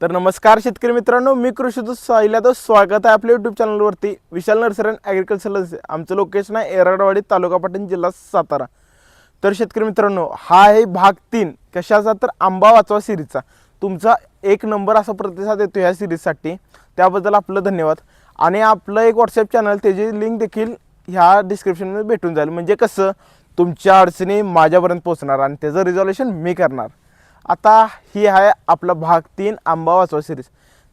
तर नमस्कार शेतकरी मित्रांनो, मी कृषीदूत साहिल्याचं स्वागत आहे आपल्या यूट्यूब चॅनलवरती. विशाल नर्सरी अँड ॲग्रिकल्चरल आमचं लोकेशन आहे एरडवाडी, तालुका पाटण, जिल्हा सातारा. तर शेतकरी मित्रांनो, हा आहे भाग 3 कशाचा, तर आंबा वाचवा सिरीजचा. तुमचा एक नंबर असा प्रतिसाद येतो ह्या सिरीजसाठी, त्याबद्दल आपलं धन्यवाद. आणि आपलं एक व्हॉट्सअप चॅनल, त्याची लिंक देखील ह्या डिस्क्रिप्शनमध्ये भेटून जाईल. म्हणजे कसं तुमच्या अडचणी माझ्यापर्यंत पोहोचणार आणि त्याचं रिझॉल्युशन मी करणार. आता ही आहे आपला भाग 3 आंबा वाचवा सिरीज.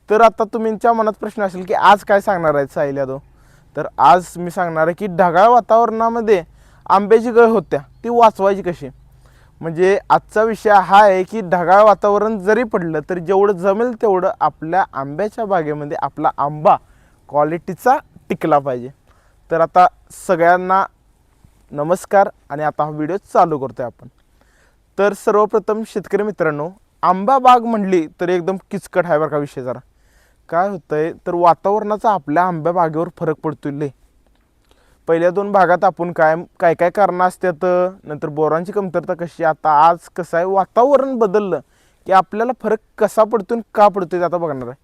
तर आता तुमच्या मनात प्रश्न असेल की आज काय सांगणार आहेत साहिल यादव. तर आज मी सांगणार आहे की ढगाळ वातावरणामध्ये आंब्याची गळ होत्या ती वाचवायची कशी. म्हणजे आजचा विषय हा आहे की ढगाळ वातावरण जरी पडलं तरी जेवढं जमेल तेवढं आपल्या आंब्याच्या बागेमध्ये आपला आंबा क्वालिटीचा टिकला पाहिजे. तर आता सगळ्यांना नमस्कार आणि आता हा व्हिडिओ चालू करतोय आपण. तर सर्वप्रथम शेतकरी मित्रांनो, आंबा बाग म्हणली तर एकदम किचकट आहे बरं का विषय. जरा काय होतंय तर वातावरणाचा आपल्या आंब्या बागेवर फरक पडतोय लय. पहिल्या 2 भागात आपण काय काय कारणं असतात, नंतर बोरांची कमतरता कशी. आता आज कसं आहे, वातावरण बदललं की आपल्याला फरक कसा पडतो का पडतोय आता बघणार आहे.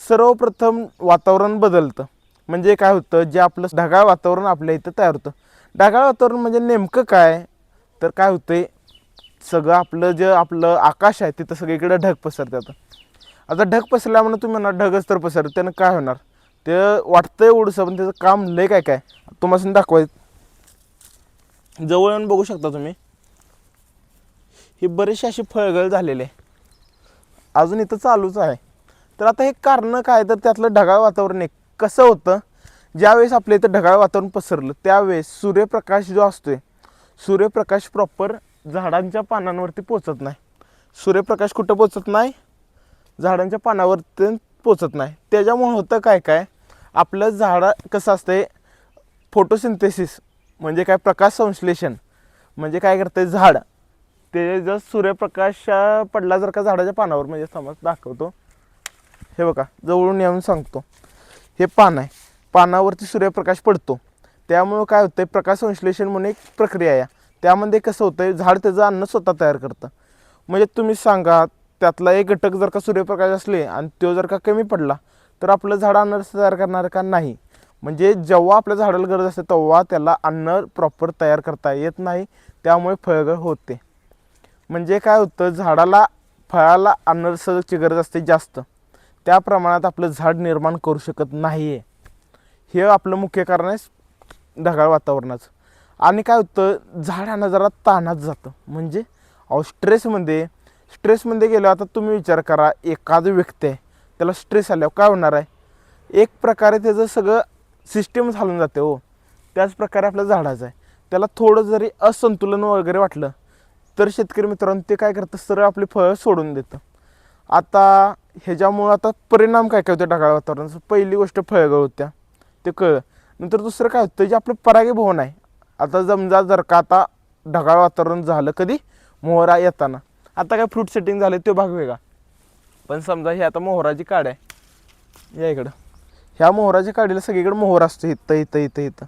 सर्वप्रथम वातावरण बदलतं म्हणजे काय होतं, जे आपलं ढगाळ वातावरण आपल्या इथं तयार होतं. ढगाळ वातावरण म्हणजे नेमकं काय, तर काय होतंय, सगळं आपलं आकाश आहे तिथं सगळीकडे ढग पसरतात. आता ढग पसरल्यामुळे तुम्ही म्हणा ढगच तर पसरत, त्यानं काय होणार, ते वाटतंय एवढंसं पण त्याचं काम लय काय काय तुम्हाला दाखवायचं. जवळ येऊन बघू शकता तुम्ही, ही बरीचशी अशी फळगळ झालेली आहे, अजून इथं चालूच आहे. तर आता हे कारण काय, तर त्यातलं ढगाळ वातावरण आहे. कसं होतं, ज्यावेळेस आपल्या इथं ढगाळ वातावरण पसरलं त्यावेळेस सूर्यप्रकाश जो असतोय, सूर्यप्रकाश प्रॉपर झाडांच्या पानांवरती पोचत नाही. सूर्यप्रकाश कुठं पोचत नाही, झाडांच्या पानावरती पोचत नाही. त्याच्यामुळे होतं काय काय, आपलं झाड कसं असतंय, फोटोसिंथेसिस म्हणजे काय, प्रकाश संश्लेषण म्हणजे काय करतंय झाड, ते जर सूर्यप्रकाश पडला जर का झाडाच्या पानावर, म्हणजे समज दाखवतो, हे बघा जवळून येऊन सांगतो, हे पान आहे, पानावरती सूर्यप्रकाश पडतो. त्यामुळं काय होतंय, प्रकाश संश्लेषण म्हणून एक प्रक्रिया आहे. त्यामध्ये कसं होतंय, झाड त्याचं अन्न स्वतः तयार करतं. म्हणजे तुम्ही सांगा, त्यातला एक घटक जर का सूर्यप्रकाश असले आणि तो जर का कमी पडला तर आपलं झाड अन्न तयार करणार का नाही. म्हणजे जेव्हा आपल्या झाडाला गरज असते तेव्हा त्याला अन्न प्रॉपर तयार करता येत नाही, त्यामुळे फळगळ होते. म्हणजे काय होतं, झाडाला फळाला अन्नरसाची गरज असते जास्त, त्या प्रमाणात आपलं झाड निर्माण करू शकत नाही आहे. हे आपलं मुख्य कारण आहे ढगाळ वातावरणाचं. आणि काय होतं, झाडांना जरा ताणात जातं. म्हणजे स्ट्रेसमध्ये गेलो. आता तुम्ही विचार करा, एखादी व्यक्ती आहे त्याला स्ट्रेस आल्यावर काय होणार आहे, एक प्रकारे त्याचं सगळं सिस्टीम झालून जाते हो. त्याच प्रकारे आपल्या झाडाचं आहे, त्याला थोडं जरी असंतुलन वगैरे वाटलं तर शेतकरी मित्रांनो ते काय करतं, सरळ आपली फळं सोडून देतं. आता ह्याच्यामुळं आता परिणाम काय काय होते ढगाळ वातावरणाचं. पहिली गोष्ट फळगळ होत्या, ते कळलं. नंतर दुसरं काय होतं, जे आपलं परागीभवन आहे. आता समजा जर का आता ढगाळ वातावरण झालं कधी, मोहरा येताना, आता काय फ्रूट सेटिंग झाले तो भाग वेगळा. पण समजा ही आता मोहराची काड आहे, या इकडं ह्या मोहराच्या काडीला सगळीकडे मोहर असतो, इथं इथं इथं इथं.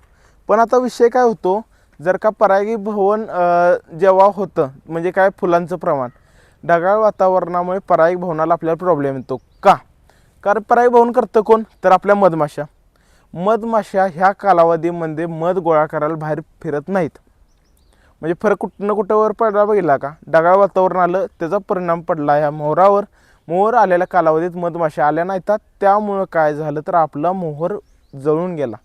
पण आता विषय काय होतो, जर का परागीभवन जेव्हा होतं, म्हणजे काय फुलांचं प्रमाण, ढगाळ वातावरणामुळे परागीभवनाला आपल्याला प्रॉब्लेम येतो का, कारण परागीभवन करतं कोण, तर आपल्या मधमाशा ह्या कालावधीमध्ये मध गोळा करायला बाहेर फिरत नाहीत. म्हणजे फरक कुठं ना कुठं वर पडला बघितला का, ढगाळ वातावरण आलं त्याचा परिणाम पडला ह्या मोहरावर. मोहर आलेल्या कालावधीत मधमाशा आल्या नाहीत, त्यामुळं काय झालं तर आपला मोहर जळून गेला.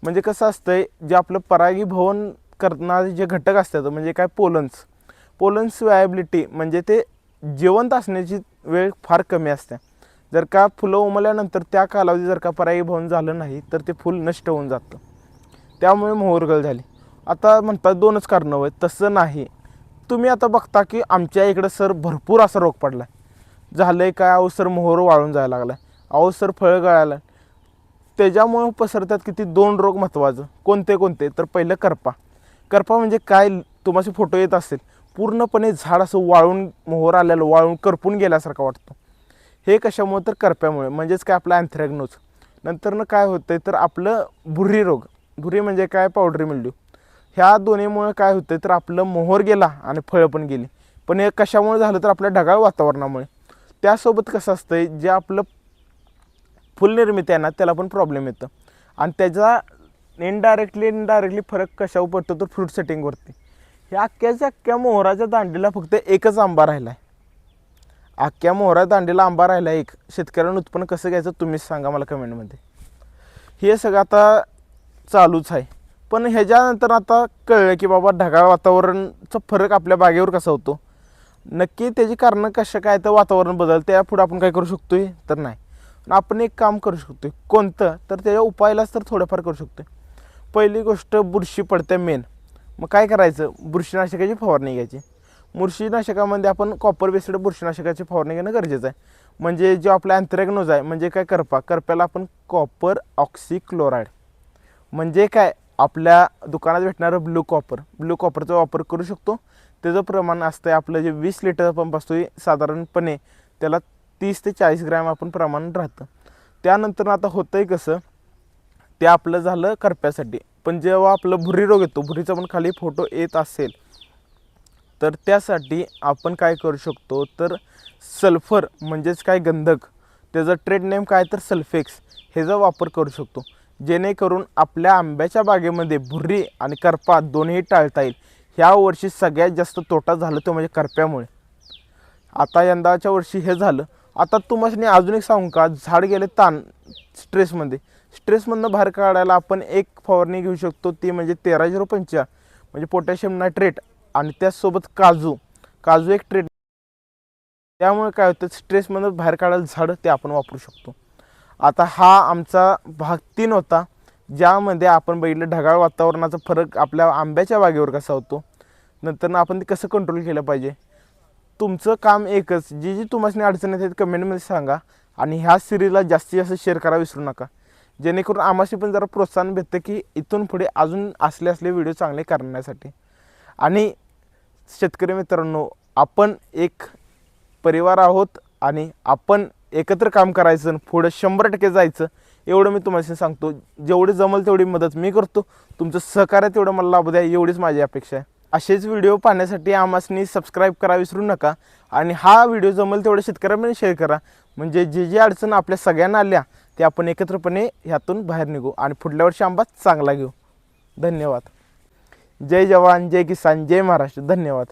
म्हणजे कसं असतंय, जे आपलं परागीभवन करणारे जे घटक असतात, म्हणजे काय पोलन्स व्हायबिलिटी, म्हणजे ते जिवंत असण्याची वेळ फार कमी असते. जर का फुलं उमलल्यानंतर त्या कालावधी जर का परागीभवन झालं नाही तर ते फुल नष्ट होऊन जातं, त्यामुळे मोहरगळ झाली. आता म्हणतात 2च कारणं होय, तसं नाही. तुम्ही आता बघता की आमच्या इकडं सर भरपूर असा रोग पडला आहे. झालं आहे काय, अहो सर मोहर वाळून जायला लागला आहे, अहो सर फळं गळायला. त्याच्यामुळं पसरतात किती 2 रोग महत्त्वाचं. कोणते तर पहिलं करपा म्हणजे काय, तुम्हाला फोटो येत असेल, पूर्णपणे झाड असं वाळून, मोहर आलेलं वाळून करपून गेल्यासारखं वाटतं. हे कशामुळे, तर करप्यामुळे, म्हणजेच काय आपलं अँथ्रॅक्नोज. नंतरनं काय होतं तर आपलं भुरी म्हणजे काय, पावडरी मिल्ड्यू. ह्या दोन्हीमुळे काय होतं तर आपलं मोहर गेला आणि फळं पण गेली. पण हे कशामुळे झालं तर आपल्या ढगाळ वातावरणामुळे. त्यासोबत कसं असतं जे आपलं फुलनिर्मिती आहे ना त्याला पण प्रॉब्लेम येतं आणि त्याचा इनडायरेक्टली फरक कशावर पडतो तर फ्रूट सेटिंगवरती. ह्या अख्ख्या मोहराच्या दांडीला फक्त एकच आंबा राहिला आहे. अख्ख्या मोहरा दांडीला आंबा राहिला एक. शेतकऱ्यांना उत्पन्न कसं घ्यायचं तुम्हीच सांगा मला कमेंटमध्ये. हे सगळं आता चालूच आहे. पण ह्याच्यानंतर आता कळलं की बाबा ढगाळ वातावरणाचा फरक आपल्या बागेवर कसा होतो. नक्की त्याची कारणं कशा काय तर वातावरण बदल त्यापुढे आपण काय करू शकतोय तर नाही. आपण एक काम करू शकतोय कोणतं तर त्याच्या उपायालाच तर थोडंफार करू शकतोय. पहिली गोष्ट बुरशी पडते मेन. मग काय करायचं बुरशीनाशकाची फवारणी घ्यायची. बुरशीनाशकामध्ये आपण कॉपर बेस्ड बुरशीनाशकाची फवारणी घेणं गरजेचं आहे. म्हणजे जो आपला अँथ्रॅकनोज आहे म्हणजे काय करप्याला आपण कॉपर ऑक्सिक्लोराईड म्हणजे काय आपल्या दुकानात भेटणारं ब्लू कॉपरचा वापर करू शकतो. त्याचं प्रमाण असतं आपलं जे 20 लिटर पंप असतो साधारणपणे त्याला 30 ते 40 ग्रॅम आपण प्रमाण राहतं. त्यानंतर आता होतं आहे कसं ते आपलं झालं करप्यासाठी. पण जेव्हा आपलं भुरी रोग येतो भुरीचा पण खाली फोटो येत असेल तर त्यासाठी आपण काय करू शकतो तर सल्फर म्हणजेच काय गंधक त्याचं ट्रेड नेम काय तर सल्फेक्स ह्याचा वापर करू शकतो. जेणेकरून आपल्या आंब्याच्या बागेमध्ये भुरी आणि करपा दोन्ही टाळता येईल. ह्या वर्षी सगळ्यात जास्त तोटा झाला तो म्हणजे करप्यामुळे. आता यंदाच्या वर्षी हे झालं. आता तुम्हाला अजून एक सांगू का झाड गेले ताण स्ट्रेसमधनं बाहेर काढायला आपण एक फवारणी घेऊ शकतो ती म्हणजे 1305 म्हणजे पोटॅशियम नायट्रेट आणि त्याचसोबत काजू एक ट्रेट. त्यामुळे काय होतं स्ट्रेसमधनं बाहेर काढायला झाडं ते आपण वापरू शकतो. आता हा आमचा भाग 3 होता ज्यामध्ये आपण बघितलं ढगाळ वातावरणाचा फरक आपल्या आंब्याच्या बागेवर कसा होतो. नंतर आपण ते कसं कंट्रोल केलं पाहिजे. तुमचं काम एकच जी तुम्हाला अडचण येते कमेंटमध्ये सांगा आणि ह्या सिरीजला जास्तीत जास्त शेअर करा विसरू नका. जेणेकरून आम्हाला पण जरा प्रोत्साहन भेटतं की इथून पुढे अजून असले व्हिडिओ चांगले करण्यासाठी. आणि शेतकरी मित्रांनो आपण एक परिवार आहोत आणि आपण एकत्र काम करायचं पुढं 100% जायचं एवढं मी तुम्हाला सांगतो. जेवढी जमल तेवढी मदत मी करतो. तुमचं सहकार्य तेवढं मला लाभू द्या एवढीच माझी अपेक्षा आहे. असेच व्हिडिओ पाहण्यासाठी आम्हाला सबस्क्राईब करा विसरू नका आणि हा व्हिडिओ जमल तेवढं शेतकऱ्यांमध्ये शेअर करा. म्हणजे जे अडचण आपल्या सगळ्यांना आल्या ते आपण एकत्रपणे ह्यातून बाहेर निघू आणि पुढल्या वर्षी आंबा चांगला घेऊ. धन्यवाद. जय जवान जय किसान जय महाराष्ट्र. धन्यवाद.